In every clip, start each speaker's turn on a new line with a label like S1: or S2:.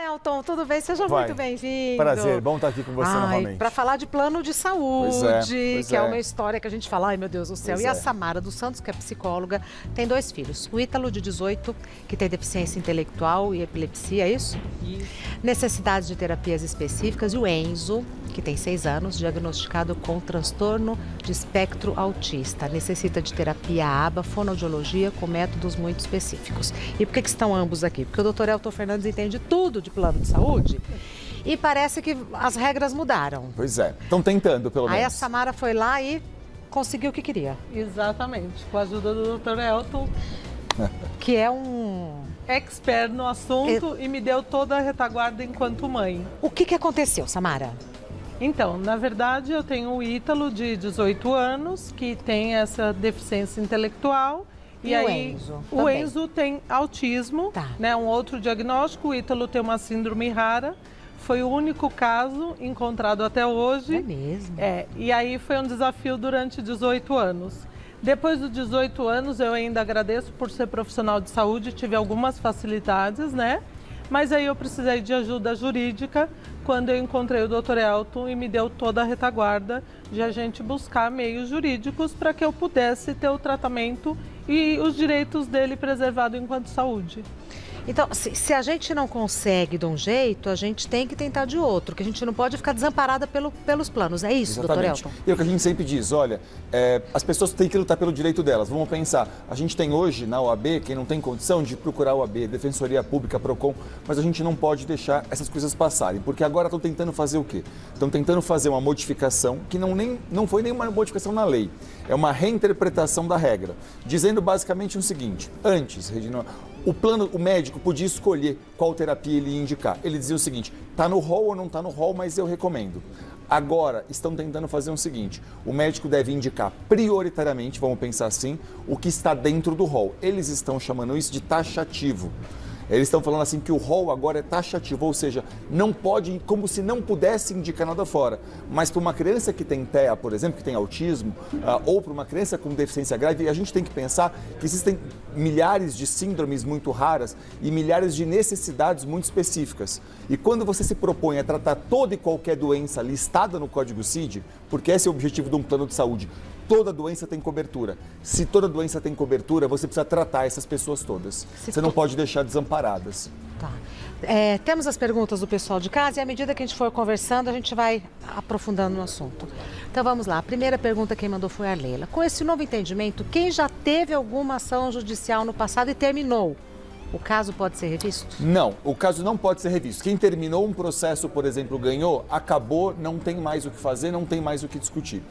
S1: Nelton, tudo bem? Seja muito bem-vindo.
S2: Prazer, bom estar aqui com você novamente.
S1: Para falar de plano de saúde,
S2: pois
S1: que é uma história que a gente fala, ai meu Deus do céu.
S2: Pois
S1: e a
S2: é.
S1: Samara dos Santos, que é psicóloga, tem 2 filhos. O Ítalo, de 18, que tem deficiência intelectual e epilepsia, é isso? Necessidades de terapias específicas. E o Enzo, que tem 6 anos, diagnosticado com transtorno de espectro autista. Necessita de terapia ABA, fonoaudiologia, com métodos muito específicos. E por que estão ambos aqui? Porque o Dr. Elton Fernandes entende tudo de plano de saúde e parece que as regras mudaram.
S2: Pois é, estão tentando pelo menos.
S1: Aí a Samara foi lá e conseguiu o que queria.
S3: Exatamente, com a ajuda do Dr. Elton,
S1: Que é um...
S3: expert no assunto, e me deu toda a retaguarda enquanto mãe.
S1: O que aconteceu, Samara?
S3: Então, na verdade, eu tenho o Ítalo, de 18 anos, que tem essa deficiência intelectual.
S1: E o
S3: aí,
S1: Enzo
S3: o
S1: também.
S3: Enzo tem autismo,
S1: Tá.
S3: né, um outro diagnóstico. O Ítalo tem uma síndrome rara. Foi o único caso encontrado até hoje.
S1: É mesmo?
S3: E aí foi um desafio durante 18 anos. Depois dos 18 anos, eu ainda agradeço por ser profissional de saúde, tive algumas facilidades, né? Mas aí eu precisei de ajuda jurídica quando eu encontrei o Dr. Elton e me deu toda a retaguarda de a gente buscar meios jurídicos para que eu pudesse ter o tratamento e os direitos dele preservados enquanto saúde.
S1: Então, se a gente não consegue de um jeito, a gente tem que tentar de outro, que a gente não pode ficar desamparada pelos planos. É isso, doutor
S2: Exatamente.
S1: Elton?
S2: E é o que a gente sempre diz, olha, as pessoas têm que lutar pelo direito delas. Vamos pensar, a gente tem hoje na OAB, quem não tem condição de procurar a OAB, Defensoria Pública, PROCON, mas a gente não pode deixar essas coisas passarem, porque agora estão tentando fazer o quê? Estão tentando fazer uma modificação que não foi nenhuma modificação na lei, é uma reinterpretação da regra, dizendo basicamente o seguinte: antes, Regina, o médico podia escolher qual terapia ele ia indicar. Ele dizia o seguinte: está no rol ou não está no rol, mas eu recomendo. Agora, estão tentando fazer o seguinte: o médico deve indicar prioritariamente, vamos pensar assim, o que está dentro do rol. Eles estão chamando isso de taxativo. Eles estão falando assim que o rol agora é taxativo, ou seja, não pode, como se não pudesse indicar nada fora. Mas para uma criança que tem TEA, por exemplo, que tem autismo, ou para uma criança com deficiência grave, a gente tem que pensar que existem milhares de síndromes muito raras e milhares de necessidades muito específicas. E quando você se propõe a tratar toda e qualquer doença listada no Código CID, porque esse é o objetivo de um plano de saúde, toda doença tem cobertura. Se toda doença tem cobertura, você precisa tratar essas pessoas todas. Você não pode deixar desamparadas.
S1: Tá. Temos as perguntas do pessoal de casa e à medida que a gente for conversando, a gente vai aprofundando no assunto. Então vamos lá. A primeira pergunta quem mandou foi a Leila. Com esse novo entendimento, quem já teve alguma ação judicial no passado e terminou, o caso pode ser revisto?
S2: Não, o caso não pode ser revisto. Quem terminou um processo, por exemplo, ganhou, acabou, não tem mais o que fazer, não tem mais o que discutir.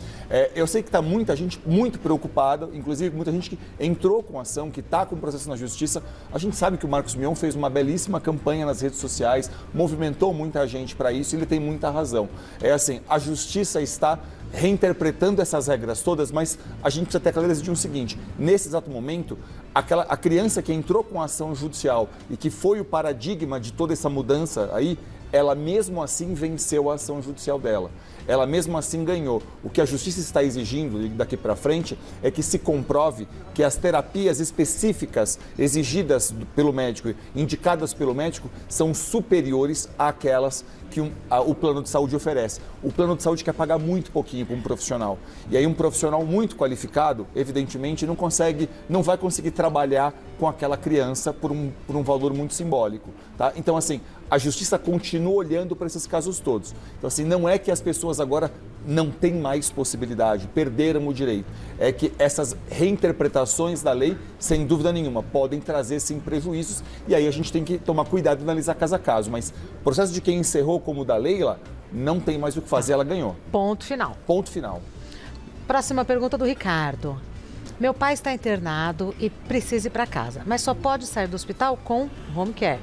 S2: Eu sei que está muita gente muito preocupada, inclusive muita gente que entrou com ação, que está com processo na justiça. A gente sabe que o Marcos Mion fez uma belíssima campanha nas redes sociais, movimentou muita gente para isso e ele tem muita razão. É assim, a justiça está reinterpretando essas regras todas, mas a gente precisa ter clareza de um seguinte: nesse exato momento, a criança que entrou com a ação judicial e que foi o paradigma de toda essa mudança aí, ela mesmo assim venceu a ação judicial dela. Ela mesmo assim ganhou. O que a justiça está exigindo daqui para frente é que se comprove que as terapias específicas exigidas pelo médico, indicadas pelo médico, são superiores àquelas que o plano de saúde oferece. O plano de saúde quer pagar muito pouquinho para um profissional. E aí um profissional muito qualificado, evidentemente, não vai conseguir trabalhar com aquela criança por um valor muito simbólico. Tá? Então, assim, a justiça continua olhando para esses casos todos. Então, assim, não é que as pessoas agora não têm mais possibilidade, perderam o direito. É que essas reinterpretações da lei, sem dúvida nenhuma, podem trazer, sim, prejuízos. E aí a gente tem que tomar cuidado e analisar caso a caso. Mas o processo de quem encerrou, como o da Leila, não tem mais o que fazer, ela ganhou.
S1: Ponto final.
S2: Ponto final.
S1: Próxima pergunta do Ricardo. Meu pai está internado e precisa ir para casa, mas só pode sair do hospital com home care.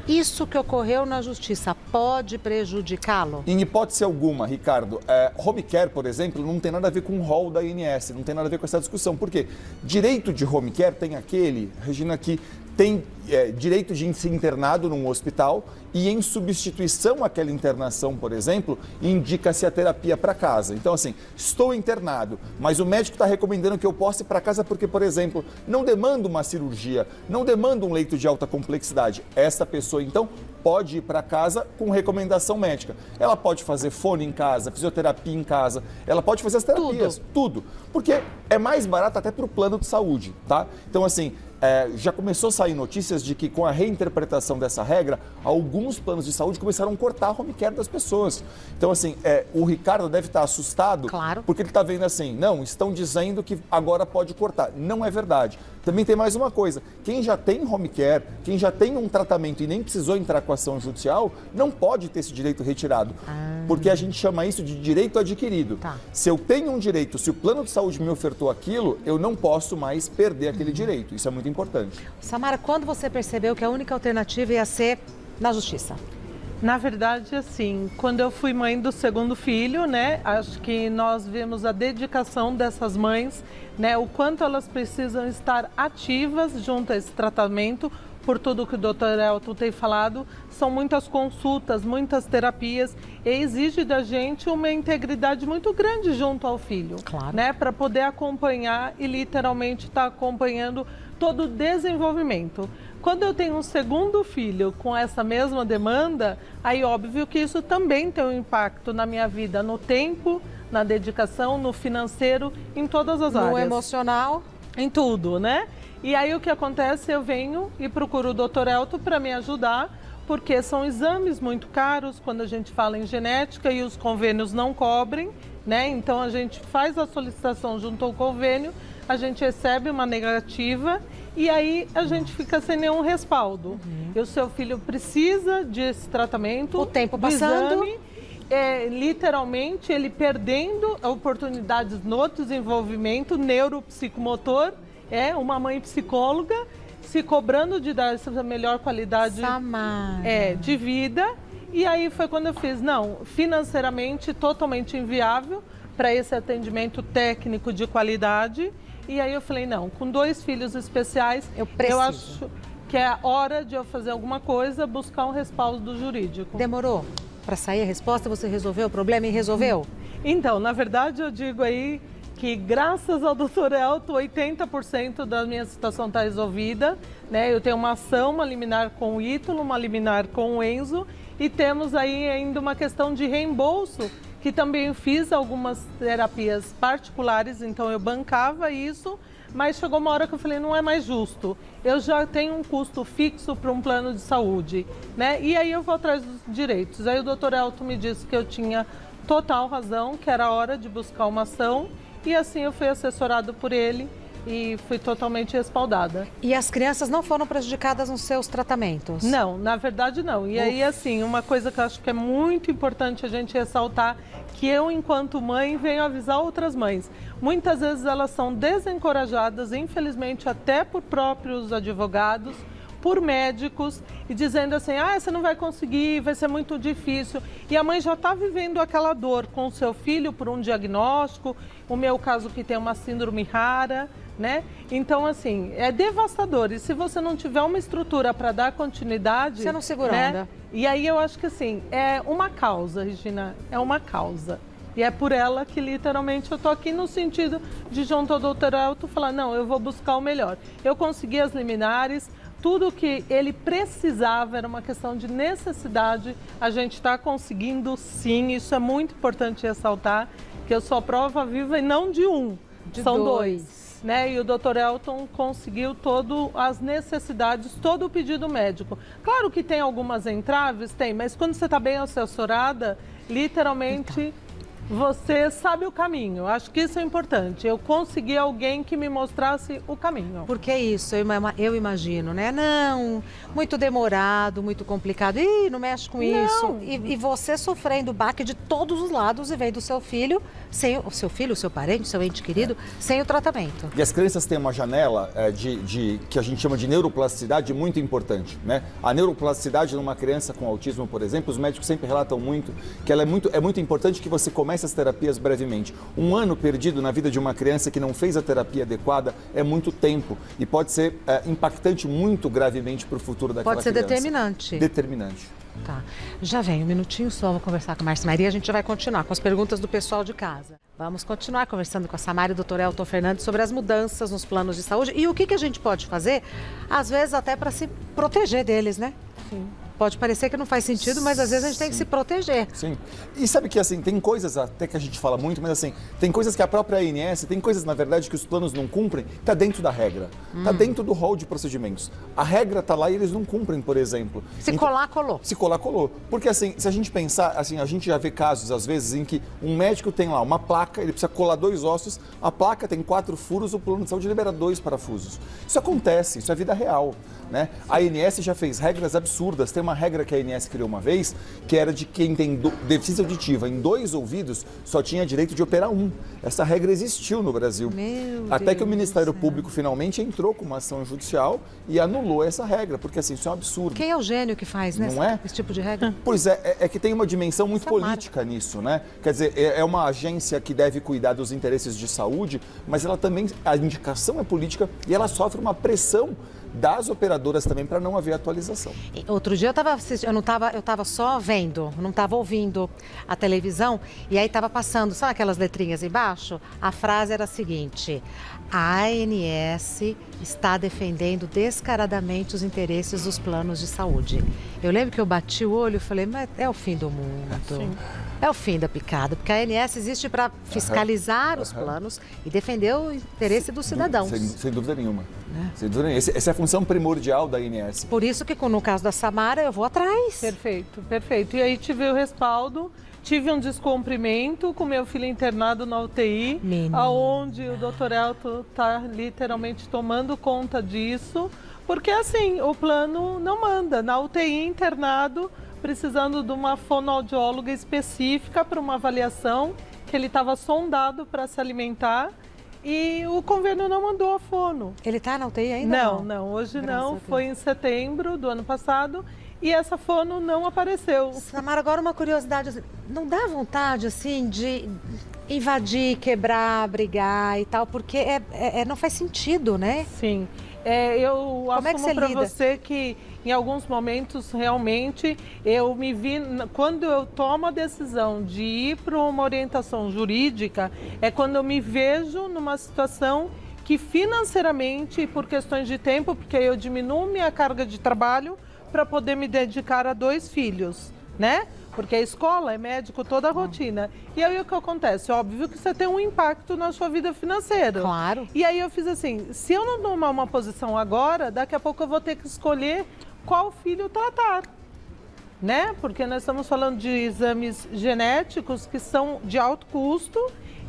S1: Isso que ocorreu na justiça pode prejudicá-lo?
S2: Em hipótese alguma, Ricardo, home care, por exemplo, não tem nada a ver com o rol da INS, não tem nada a ver com essa discussão. Por quê? Direito de home care tem aquele, Regina, que tem direito de ser internado num hospital e em substituição àquela internação, por exemplo, indica-se a terapia para casa. Então, assim, estou internado, mas o médico está recomendando que eu possa ir para casa porque, por exemplo, não demanda uma cirurgia, não demanda um leito de alta complexidade. Essa pessoa, então, pode ir para casa com recomendação médica. Ela pode fazer fono em casa, fisioterapia em casa, ela pode fazer as terapias, tudo. Porque é mais barato até para o plano de saúde, tá? Então, assim, já começou a sair notícias de que com a reinterpretação dessa regra, alguns planos de saúde começaram a cortar a home care das pessoas. Então, assim, o Ricardo deve estar assustado,
S1: claro,
S2: porque ele está vendo assim, não, estão dizendo que agora pode cortar. Não é verdade. Também tem mais uma coisa, quem já tem home care, quem já tem um tratamento e nem precisou entrar com ação judicial, não pode ter esse direito retirado. Porque a gente chama isso de direito adquirido.
S1: Tá.
S2: Se eu tenho um direito, se o plano de saúde me ofertou aquilo, eu não posso mais perder aquele direito. Isso é muito importante.
S1: Samara, quando você percebeu que a única alternativa ia ser na justiça?
S3: Na verdade, assim, quando eu fui mãe do segundo filho, né, acho que nós vimos a dedicação dessas mães, né, o quanto elas precisam estar ativas junto a esse tratamento, por tudo que o Dr. Elton tem falado, são muitas consultas, muitas terapias, e exige da gente uma integridade muito grande junto ao filho,
S1: claro,
S3: né, para poder acompanhar e literalmente estar acompanhando todo o desenvolvimento. Quando eu tenho um segundo filho com essa mesma demanda, aí óbvio que isso também tem um impacto na minha vida, no tempo, na dedicação, no financeiro, em todas as áreas.
S1: No emocional?
S3: Em tudo, né? E aí o que acontece, eu venho e procuro o Dr. Elton para me ajudar, porque são exames muito caros quando a gente fala em genética e os convênios não cobrem, né? Então a gente faz a solicitação junto ao convênio, a gente recebe uma negativa e aí a gente fica sem nenhum respaldo. E o seu filho precisa desse tratamento,
S1: o tempo passando,
S3: exame, literalmente ele perdendo oportunidades no desenvolvimento neuropsicomotor, uma mãe psicóloga se cobrando de dar essa melhor qualidade de vida. E aí foi quando eu fiz, não, financeiramente totalmente inviável para esse atendimento técnico de qualidade. E aí eu falei, não, com 2 filhos especiais, eu acho que é a hora de eu fazer alguma coisa, buscar um respaldo jurídico.
S1: Demorou para sair a resposta? Você resolveu o problema e resolveu?
S3: Então, na verdade, eu digo aí que graças ao Dr. Elton, 80% da minha situação está resolvida, né? Eu tenho uma ação, uma liminar com o Ítalo, uma liminar com o Enzo, e temos aí ainda uma questão de reembolso, que também fiz algumas terapias particulares, então eu bancava isso, mas chegou uma hora que eu falei, não é mais justo. Eu já tenho um custo fixo para um plano de saúde, né? E aí eu vou atrás dos direitos. Aí o Dr. Elton me disse que eu tinha total razão, que era hora de buscar uma ação, e assim eu fui assessorado por ele e fui totalmente respaldada.
S1: E as crianças não foram prejudicadas nos seus tratamentos?
S3: Não, na verdade não. E aí, assim, uma coisa que eu acho que é muito importante a gente ressaltar, que eu, enquanto mãe, venho avisar outras mães. Muitas vezes elas são desencorajadas, infelizmente até por próprios advogados, por médicos, e dizendo assim, você não vai conseguir, vai ser muito difícil. E a mãe já está vivendo aquela dor com o seu filho por um diagnóstico, o meu caso que tem uma síndrome rara, né? Então, assim, é devastador. E se você não tiver uma estrutura para dar continuidade...
S1: Você não segura
S3: né?
S1: onda.
S3: E aí eu acho que, assim, é uma causa, Regina, é uma causa. E é por ela que, literalmente, eu tô aqui no sentido de junto ao Dr. Elton falar, não, eu vou buscar o melhor. Eu consegui as liminares, tudo que ele precisava era uma questão de necessidade, a gente está conseguindo sim, isso é muito importante ressaltar, que eu sou a prova viva e não de um, são dois. Né? E o Dr. Elton conseguiu todas as necessidades, todo o pedido médico. Claro que tem algumas entraves, tem, mas quando você está bem assessorada, literalmente... Você sabe o caminho, acho que isso é importante. Eu consegui alguém que me mostrasse o caminho.
S1: Porque isso, eu imagino, né? Não, muito demorado, muito complicado. Ih, não mexe com isso. E você sofrendo baque de todos os lados e vem do seu filho, sem o seu filho, o seu parente, o seu ente querido, sem o tratamento.
S2: E as crianças têm uma janela que a gente chama de neuroplasticidade muito importante, né? A neuroplasticidade numa criança com autismo, por exemplo, os médicos sempre relatam muito que ela é muito importante que você comece as terapias brevemente. 1 ano perdido na vida de uma criança que não fez a terapia adequada é muito tempo e pode ser impactante muito gravemente para o futuro daquela criança.
S1: Pode ser determinante.
S2: Determinante.
S1: Tá. Já vem um minutinho só, vou conversar com a Márcia Maria, a gente já vai continuar com as perguntas do pessoal de casa. Vamos continuar conversando com a Samara e o Dr. Elton Fernandes sobre as mudanças nos planos de saúde e o que a gente pode fazer, às vezes até para se proteger deles, né?
S3: Sim.
S1: Pode parecer que não faz sentido, mas às vezes a gente tem que se proteger.
S2: Sim. E sabe que assim, tem coisas até que a gente fala muito, mas assim, tem coisas que a própria ANS, tem coisas na verdade que os planos não cumprem, está dentro da regra. Está dentro do rol de procedimentos. A regra está lá e eles não cumprem, por exemplo.
S1: Se colar, colou.
S2: Se colar, colou. Porque assim, se a gente pensar, assim, a gente já vê casos às vezes em que um médico tem lá uma placa, ele precisa colar 2 ossos, a placa tem 4 furos, o plano de saúde libera 2 parafusos. Isso acontece, isso é vida real, né? A ANS já fez regras absurdas. Tem uma regra que a ANS criou uma vez, que era de quem tem deficiência auditiva em 2 ouvidos, só tinha direito de operar 1. Essa regra existiu no Brasil. Até que o Ministério Público finalmente entrou com uma ação judicial e anulou essa regra, porque assim, isso é um absurdo.
S1: Quem é o gênio que faz, né?
S2: Não é?
S1: Esse tipo de regra?
S2: Pois é que tem uma dimensão muito política nisso, né? Quer dizer, é uma agência que deve cuidar dos interesses de saúde, mas ela também, a indicação é política e ela sofre uma pressão das operadoras também para não haver atualização.
S1: Outro dia eu estava só vendo, não estava ouvindo a televisão, e aí estava passando, sabe aquelas letrinhas embaixo? A frase era a seguinte: a ANS está defendendo descaradamente os interesses dos planos de saúde. Eu lembro que eu bati o olho e falei, mas é o fim do mundo. Sim. É o fim da picada, porque a ANS existe para fiscalizar os planos e defender o interesse dos cidadãos.
S2: Sem dúvida nenhuma. Sem dúvida nenhuma. Essa é a função primordial da ANS.
S1: Por isso que no caso da Samara eu vou atrás.
S3: Perfeito, perfeito. E aí tive o respaldo, tive um descumprimento com meu filho internado na UTI, aonde o Dr. Elton está literalmente tomando conta disso, porque assim, o plano não manda. Na UTI internado, precisando de uma fonoaudióloga específica para uma avaliação, que ele estava sondado para se alimentar e o convênio não mandou a fono.
S1: Ele está na UTI ainda?
S3: Não, hoje não, foi em setembro do ano passado e essa fono não apareceu.
S1: Samara, agora uma curiosidade, não dá vontade assim de invadir, quebrar, brigar e tal, porque não faz sentido, né?
S3: Sim. Eu assumo para você que em alguns momentos realmente eu me vi, quando eu tomo a decisão de ir para uma orientação jurídica, é quando eu me vejo numa situação que financeiramente, por questões de tempo, porque eu diminuo minha carga de trabalho para poder me dedicar a 2 filhos, né? Porque a escola é médico, toda a rotina. E aí o que acontece? Óbvio que você tem um impacto na sua vida financeira.
S1: Claro.
S3: E aí eu fiz assim, se eu não tomar uma posição agora, daqui a pouco eu vou ter que escolher qual filho tratar, né? Porque nós estamos falando de exames genéticos que são de alto custo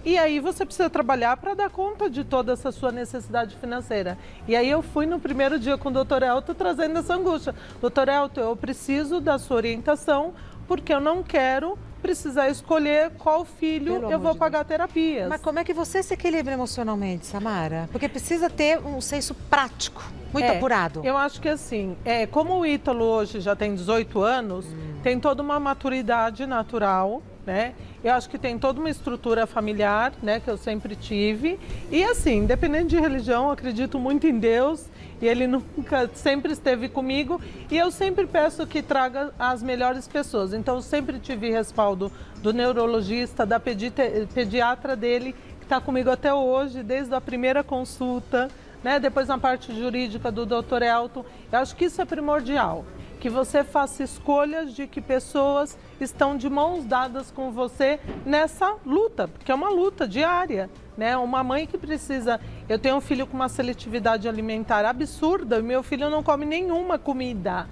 S3: e aí você precisa trabalhar para dar conta de toda essa sua necessidade financeira. E aí eu fui no primeiro dia com o Dr. Elton trazendo essa angústia. Dr. Elton, eu preciso da sua orientação porque eu não quero precisar escolher qual filho eu vou pagar terapias.
S1: Mas como é que você se equilibra emocionalmente, Samara? Porque precisa ter um senso prático, muito apurado.
S3: Eu acho que assim, como o Ítalo hoje já tem 18 anos, tem toda uma maturidade natural, né? Eu acho que tem toda uma estrutura familiar, né, que eu sempre tive. E assim, independente de religião, eu acredito muito em Deus. E ele nunca, sempre esteve comigo. E eu sempre peço que traga as melhores pessoas. Então, eu sempre tive respaldo do neurologista, da pediatra dele, que está comigo até hoje, desde a primeira consulta, né? Depois na parte jurídica do Dr. Elton. Eu acho que isso é primordial. Que você faça escolhas de que pessoas estão de mãos dadas com você nessa luta, porque é uma luta diária, né? Uma mãe que precisa... Eu tenho um filho com uma seletividade alimentar absurda e meu filho não come nenhuma comida,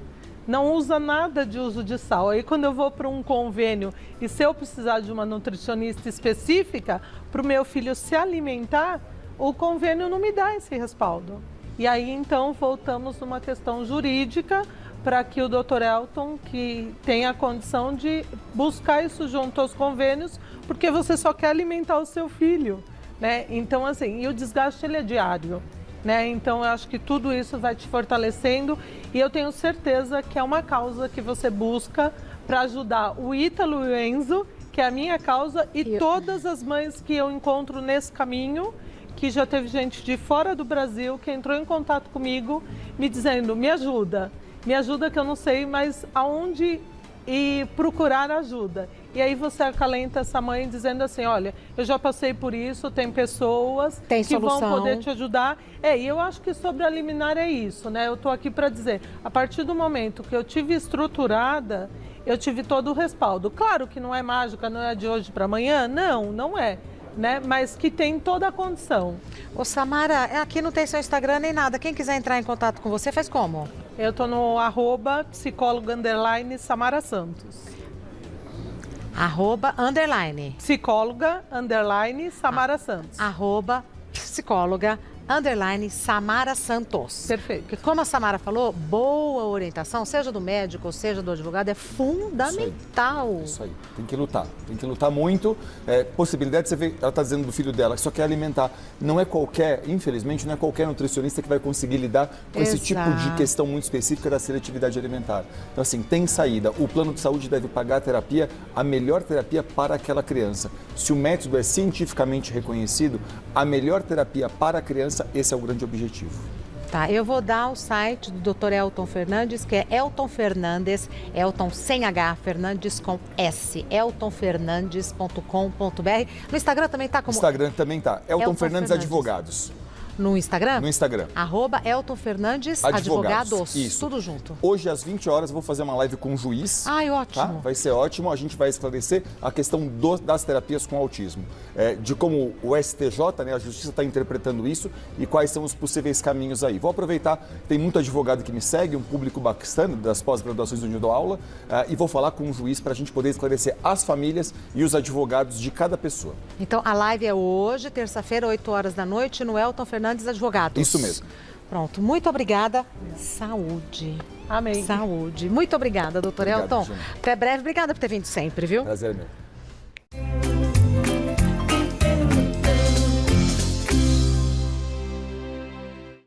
S3: não usa nada de uso de sal. Aí quando eu vou para um convênio e se eu precisar de uma nutricionista específica para o meu filho se alimentar, o convênio não me dá esse respaldo. E aí então voltamos numa questão jurídica, para que o Dr. Elton, que tenha a condição de buscar isso junto aos convênios, porque você só quer alimentar o seu filho, né? Então, assim, e o desgaste ele é diário, né? Então, eu acho que tudo isso vai te fortalecendo e eu tenho certeza que é uma causa que você busca para ajudar o Ítalo e o Enzo, que é a minha causa, e todas as mães que eu encontro nesse caminho, que já teve gente de fora do Brasil que entrou em contato comigo me dizendo, me ajuda que eu não sei mais aonde ir procurar ajuda. E aí você acalenta essa mãe dizendo assim, olha, eu já passei por isso, tem pessoas
S1: Tem
S3: que vão
S1: solução.
S3: poder te ajudar. E eu acho que sobre a liminar é isso, né? Eu tô aqui para dizer, a partir do momento que eu tive estruturada, eu tive todo o respaldo. Claro que não é mágica, não é de hoje para amanhã, não é. Né? Mas que tem toda a condição.
S1: Ô Samara, aqui não tem seu Instagram nem nada. Quem quiser entrar em contato com você, faz como?
S3: Eu tô no @psicóloga_Samara Santos.
S1: @_.
S3: Psicóloga_Samara Santos.
S1: @psicóloga_Samara Santos.
S3: Perfeito.
S1: Porque como a Samara falou, boa orientação, seja do médico ou seja do advogado, é fundamental.
S2: Isso aí, tem que lutar muito. Possibilidade, você vê, ela está dizendo do filho dela que só quer alimentar. Não é qualquer, infelizmente, não é qualquer nutricionista que vai conseguir lidar com esse tipo de questão muito específica da seletividade alimentar. Então, assim, tem saída. O plano de saúde deve pagar a terapia, a melhor terapia para aquela criança. Se o método é cientificamente reconhecido, a melhor terapia para a criança, esse é o grande objetivo.
S1: Tá, eu vou dar o site do Dr. Elton Fernandes, que é Elton Fernandes, Elton sem H, Fernandes com S, eltonfernandes.com.br. No Instagram também tá como?
S2: Instagram também tá. Elton Fernandes Advogados.
S1: No Instagram?
S2: No Instagram.
S1: @Elton Fernandes Advogados.
S2: Isso.
S1: Tudo junto.
S2: Hoje, às 20 horas, eu vou fazer uma live com um juiz.
S1: Ai, ótimo.
S2: Tá? Vai ser ótimo. A gente vai esclarecer a questão das terapias com autismo. De como o STJ, né, a Justiça, está interpretando isso e quais são os possíveis caminhos aí. Vou aproveitar, tem muito advogado que me segue, um público bacana das pós-graduações onde eu dou aula, e vou falar com um juiz para a gente poder esclarecer as famílias e os advogados de cada pessoa.
S1: Então, a live é hoje, terça-feira, 8 horas da noite, no Elton Fernandes Advogados.
S2: Isso mesmo.
S1: Pronto, muito obrigada. Saúde.
S3: Amém.
S1: Saúde. Muito obrigada, doutor
S2: Obrigado,
S1: Elton.
S2: Jana.
S1: Até breve. Obrigada por ter vindo sempre, viu?
S2: Prazer é meu.